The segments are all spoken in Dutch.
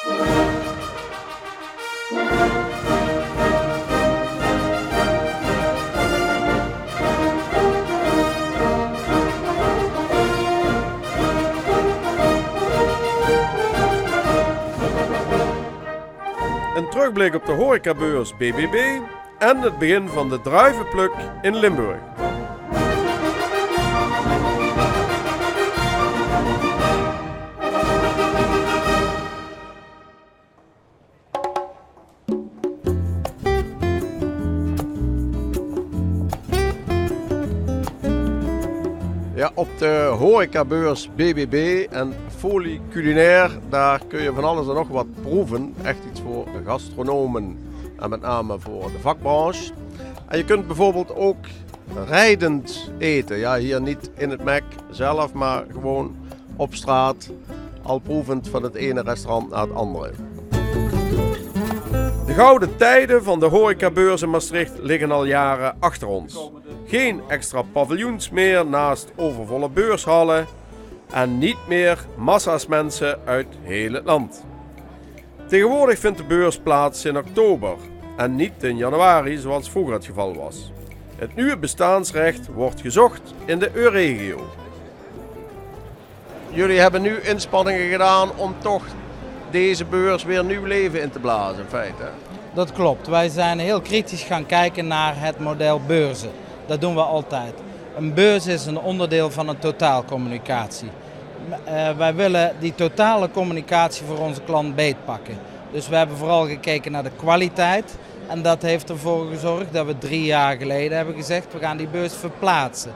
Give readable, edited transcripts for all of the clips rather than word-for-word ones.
Een terugblik op de horecabeurs BBB en het begin van de druivenpluk in Limburg. Ja, op de horecabeurs BBB en Folie Culinaire, daar kun je van alles en nog wat proeven. Echt iets voor gastronomen en met name voor de vakbranche. En je kunt bijvoorbeeld ook rijdend eten. Ja, hier niet in het Mac zelf, maar gewoon op straat, al proevend van het ene restaurant naar het andere. De gouden tijden van de horecabeurs in Maastricht liggen al jaren achter ons. Geen extra paviljoens meer naast overvolle beurshallen en niet meer massa's mensen uit heel het land. Tegenwoordig vindt de beurs plaats in oktober en niet in januari zoals vroeger het geval was. Het nieuwe bestaansrecht wordt gezocht in de EU-regio. Jullie hebben nu inspanningen gedaan om toch deze beurs weer nieuw leven in te blazen in feite. Dat klopt. Wij zijn heel kritisch gaan kijken naar het model beurzen. Dat doen we altijd. Een beurs is een onderdeel van een totaalcommunicatie. Wij willen die totale communicatie voor onze klant beetpakken. Dus we hebben vooral gekeken naar de kwaliteit. En dat heeft ervoor gezorgd dat we 3 jaar geleden hebben gezegd, we gaan die beurs verplaatsen.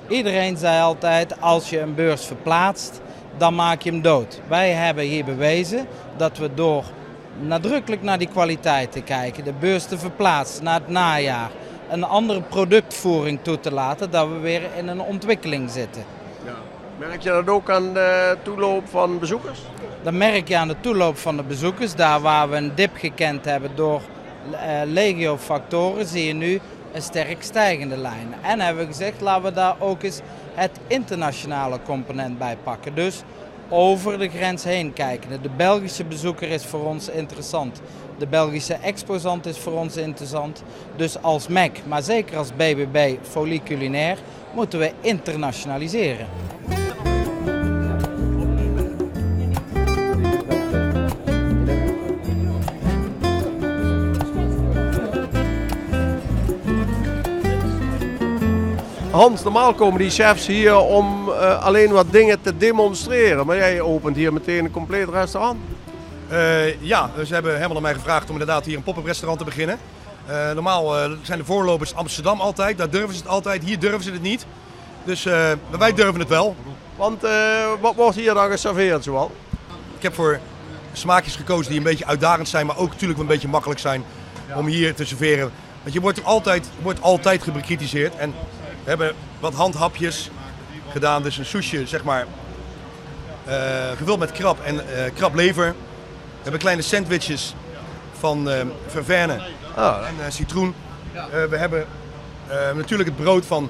Iedereen zei altijd, als je een beurs verplaatst, dan maak je hem dood. Wij hebben hier bewezen dat we door nadrukkelijk naar die kwaliteit te kijken, de beurs te verplaatsen naar het najaar, een andere productvoering toe te laten, dat we weer in een ontwikkeling zitten. Ja. Merk je dat ook aan de toeloop van bezoekers? Dat merk je aan de toeloop van de bezoekers. Daar waar we een dip gekend hebben door legio-factoren, zie je nu een sterk stijgende lijn. En hebben we gezegd, laten we daar ook eens het internationale component bij pakken. Dus over de grens heen kijken. De Belgische bezoeker is voor ons interessant. De Belgische exposant is voor ons interessant. Dus als MEC, maar zeker als BBB Folie Culinaire, moeten we internationaliseren. Hans, normaal komen die chefs hier om alleen wat dingen te demonstreren. Maar jij opent hier meteen een compleet restaurant. Ja, ze hebben helemaal aan mij gevraagd om inderdaad hier een pop-up restaurant te beginnen. Normaal zijn de voorlopers Amsterdam altijd, daar durven ze het altijd, hier durven ze het niet. Dus wij durven het wel. Want wat wordt hier dan geserveerd zoal? Ik heb voor smaakjes gekozen die een beetje uitdagend zijn, maar ook natuurlijk een beetje makkelijk zijn om hier te serveren. Want je wordt altijd bekritiseerd. En we hebben wat handhapjes gedaan, dus een soesje zeg maar gevuld met krab en krablever. We hebben kleine sandwiches van ververne en citroen. We hebben natuurlijk het brood van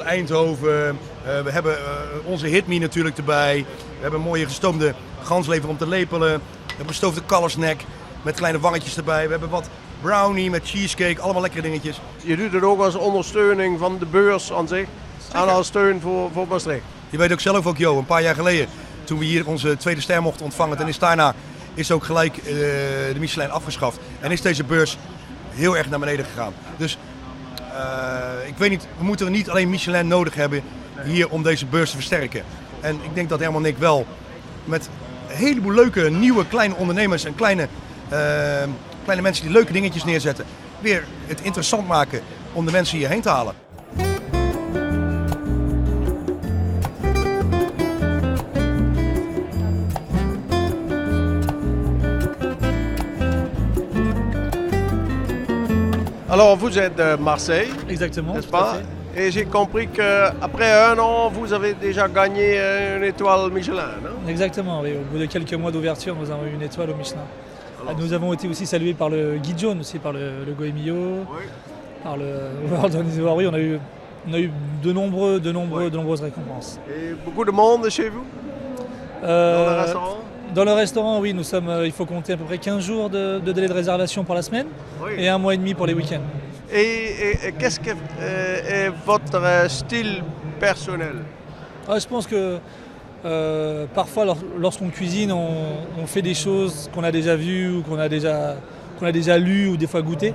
Eindhoven. We hebben onze hitme natuurlijk erbij. We hebben een mooie gestoomde ganslever om te lepelen. We hebben gestoofde kalfsnek met kleine wangetjes erbij. We hebben wat brownie met cheesecake, allemaal lekkere dingetjes. Je doet het ook als ondersteuning van de beurs aan zich en als steun voor Maastricht. Je weet ook zelf ook, Jo, een paar jaar geleden toen we hier onze tweede ster mochten ontvangen, dan is daarna ook gelijk de Michelin afgeschaft. En is deze beurs heel erg naar beneden gegaan. Dus ik weet niet, we moeten niet alleen Michelin nodig hebben hier om deze beurs te versterken. En ik denk dat Herman en ik wel met een heleboel leuke nieuwe kleine ondernemers en kleine mensen die leuke dingetjes neerzetten, weer het interessant maken om de mensen hierheen te halen. Alors vous êtes de Marseille, Exactement, n'est-ce tout à pas? fait. Et j'ai compris qu'après 1 an, vous avez déjà gagné une étoile Michelin, non? Exactement, oui. Au bout de quelques mois d'ouverture, nous avons eu une étoile au Michelin. Nous avons été aussi salués par le guide jaune, aussi par le Goemio, Oui. par le World Organizer. Oui, on a eu de nombreuses récompenses. Et beaucoup de monde chez vous? Dans le restaurant? Dans le restaurant, oui, il faut compter à peu près 15 jours de délai de réservation pour la semaine et 1 mois et demi pour les week-ends. Et qu'est-ce que est votre style personnel? Je pense que parfois, lorsqu'on cuisine, on fait des choses qu'on a déjà vues ou qu'on a déjà lues ou des fois goûtées.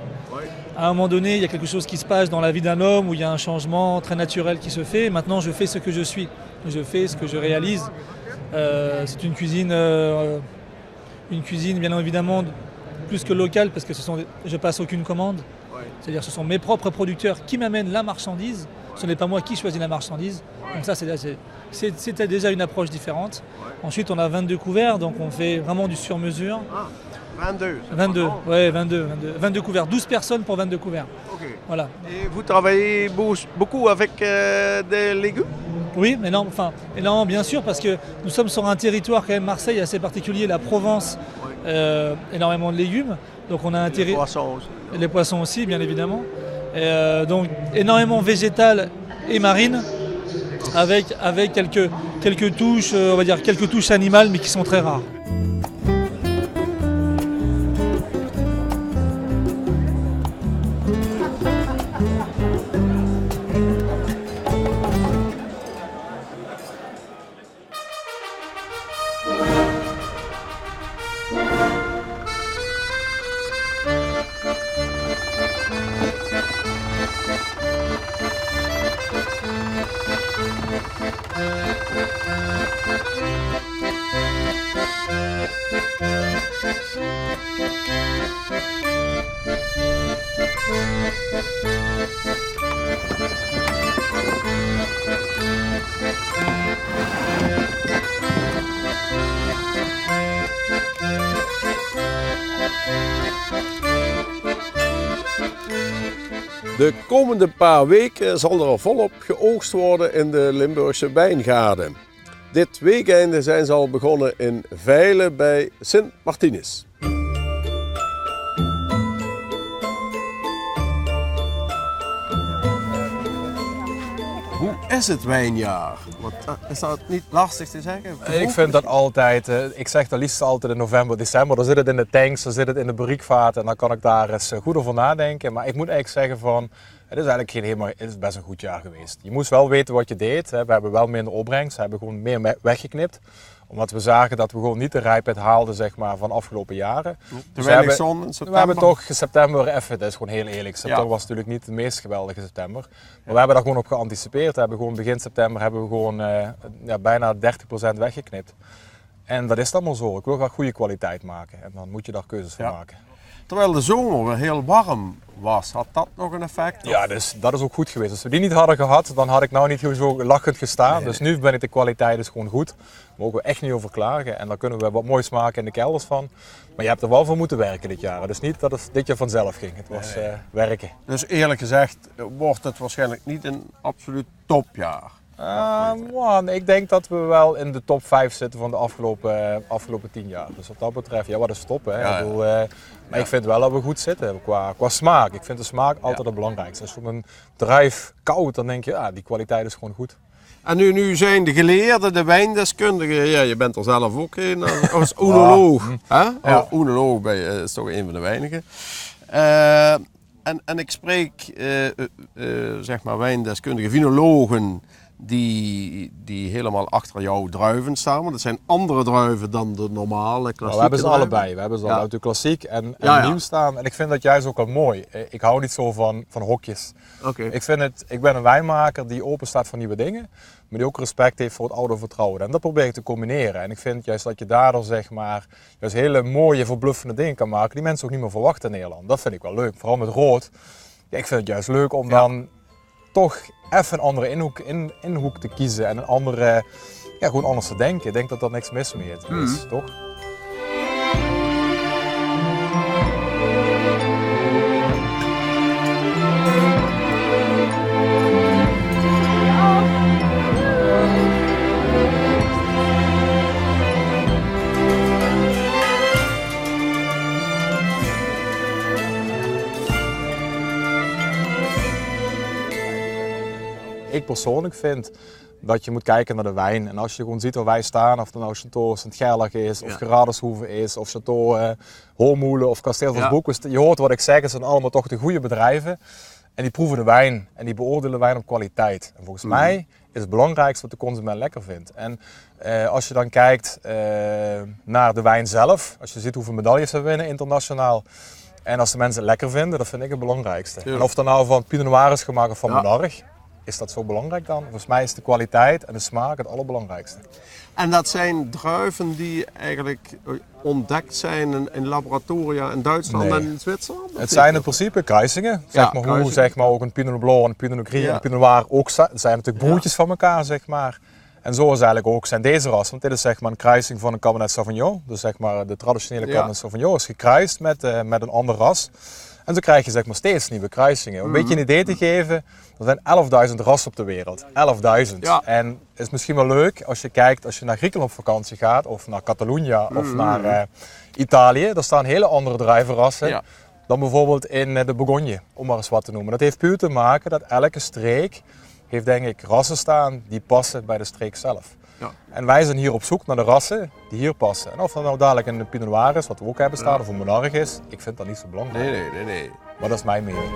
À un moment donné, il y a quelque chose qui se passe dans la vie d'un homme où il y a un changement très naturel qui se fait. Maintenant, je fais ce que je suis. Je fais ce que je réalise. C'est une cuisine bien évidemment plus que locale parce que je passe aucune commande. C'est-à-dire que ce sont mes propres producteurs qui m'amènent la marchandise. Ce n'est pas moi qui choisis la marchandise. Donc ça, c'était déjà une approche différente. Ensuite, on a 22 couverts, donc on fait vraiment du sur-mesure. 22 couverts. 12 personnes pour 22 couverts. Okay. Voilà. Et vous travaillez beaucoup avec des légumes? Oui, mais non, bien sûr, parce que nous sommes sur un territoire quand même Marseille assez particulier, la Provence, énormément de légumes. Donc on a Les poissons aussi. Les poissons aussi, bien évidemment. Donc énormément végétal et marine, avec quelques touches, on va dire quelques touches animales, mais qui sont très rares. De komende paar weken zal er volop geoogst worden in de Limburgse wijngaarden. Dit weekende zijn ze al begonnen in Veilen bij Sint Martinus. Hoe is het wijnjaar? Is dat niet lastig te zeggen? Ik vind dat altijd, ik zeg dat liefst altijd in november, december. Dan zit het in de tanks, dan zit het in de bariekvaten en dan kan ik daar eens goed over nadenken. Maar ik moet eigenlijk zeggen van, het is eigenlijk het is best een goed jaar geweest. Je moest wel weten wat je deed. We hebben wel minder opbrengst, we hebben gewoon meer weggeknipt. Omdat we zagen dat we gewoon niet de rijpheid haalden zeg maar, van afgelopen jaren. Te weinig zon in september? We hebben toch september even, dat is gewoon heel eerlijk. September was natuurlijk niet de meest geweldige september. Maar we hebben daar gewoon op geanticipeerd. We hebben gewoon begin september hebben we gewoon bijna 30% weggeknipt. En dat is dan maar zo. Ik wil graag goede kwaliteit maken en dan moet je daar keuzes voor maken. Terwijl de zomer weer heel warm was, had dat nog een effect? Ja, dus dat is ook goed geweest. Als we die niet hadden gehad, dan had ik nou niet zo lachend gestaan. Nee. Dus nu ben ik de kwaliteit dus gewoon goed. Daar mogen we echt niet over klagen. En daar kunnen we wat moois maken in de kelders van. Maar je hebt er wel voor moeten werken dit jaar. Dus niet dat het dit jaar vanzelf ging. Het was werken. Dus eerlijk gezegd wordt het waarschijnlijk niet een absoluut topjaar? Ik denk dat we wel in de top 5 zitten van de afgelopen 10 jaar. Dus wat dat betreft, ja, wat is top. Hè? Ja, ja. Maar ik vind wel dat we goed zitten qua smaak. Ik vind de smaak altijd het belangrijkste. Als je op een druif koud, dan denk je, ja, die kwaliteit is gewoon goed. En nu zijn de geleerden, de wijndeskundigen, ja, je bent er zelf ook een als oenoloog. Ja. Oenoloog is toch een van de weinigen. En ik spreek zeg maar wijndeskundigen, vinologen die helemaal achter jouw druiven staan. Want dat zijn andere druiven dan de normale klassieke we hebben ze druiven. allebei. We hebben ze uit de klassiek en ja. nieuw staan. En ik vind dat juist ook wel mooi. Ik hou niet zo van hokjes. Okay. Ik ben een wijnmaker die open staat voor nieuwe dingen. Maar die ook respect heeft voor het oude vertrouwen. En dat probeer ik te combineren. En ik vind juist dat je daardoor zeg maar juist hele mooie, verbluffende dingen kan maken die mensen ook niet meer verwachten in Nederland. Dat vind ik wel leuk. Vooral met rood. Ja, ik vind het juist leuk om dan toch even een andere inhoek te kiezen en een andere, gewoon anders te denken. Ik denk dat er niks mis mee is, toch? Ik persoonlijk vind dat je moet kijken naar de wijn. En als je gewoon ziet waar wij staan, of het nou Château Sint-Gerlach is, of Gerardeshoeve is, of Château Holmoelen of Kasteel van Boek. Je hoort wat ik zeg, het zijn allemaal toch de goede bedrijven. En die proeven de wijn en die beoordelen de wijn op kwaliteit. En volgens mij is het belangrijkste wat de consument lekker vindt. En als je dan kijkt naar de wijn zelf, als je ziet hoeveel medailles we winnen internationaal. En als de mensen het lekker vinden, dat vind ik het belangrijkste. Ja. En of dat nou van Pinot Noir is gemaakt of van Monarch, is dat zo belangrijk dan? Volgens mij is de kwaliteit en de smaak het allerbelangrijkste. En dat zijn druiven die eigenlijk ontdekt zijn in laboratoria in Duitsland en in Zwitserland? Het zijn in principe kruisingen. Hoe zeg maar, ook een Pinot Blanc en een Pinot Gris en een Pinot Noir ook zijn natuurlijk broertjes van elkaar, zeg maar. En zo is eigenlijk ook zijn deze ras, want dit is zeg maar een kruising van een Cabernet Sauvignon. Dus zeg maar de traditionele Cabernet Sauvignon is gekruist met een ander ras. En zo krijg je zeg maar steeds nieuwe kruisingen. Om een beetje een idee te geven, er zijn 11.000 rassen op de wereld. 11.000. Ja. En het is misschien wel leuk als je kijkt, als je naar Griekenland op vakantie gaat, of naar Catalonië, of naar Italië. Daar staan hele andere druivenrassen dan bijvoorbeeld in de Bourgogne, om maar eens wat te noemen. Dat heeft puur te maken dat elke streek heeft denk ik rassen staan die passen bij de streek zelf. Ja. En wij zijn hier op zoek naar de rassen die hier passen. En of dat nou dadelijk een Pinot Noir is, wat we ook hebben staan, of een Monarch is, ik vind dat niet zo belangrijk. Nee. Maar dat is mijn mening.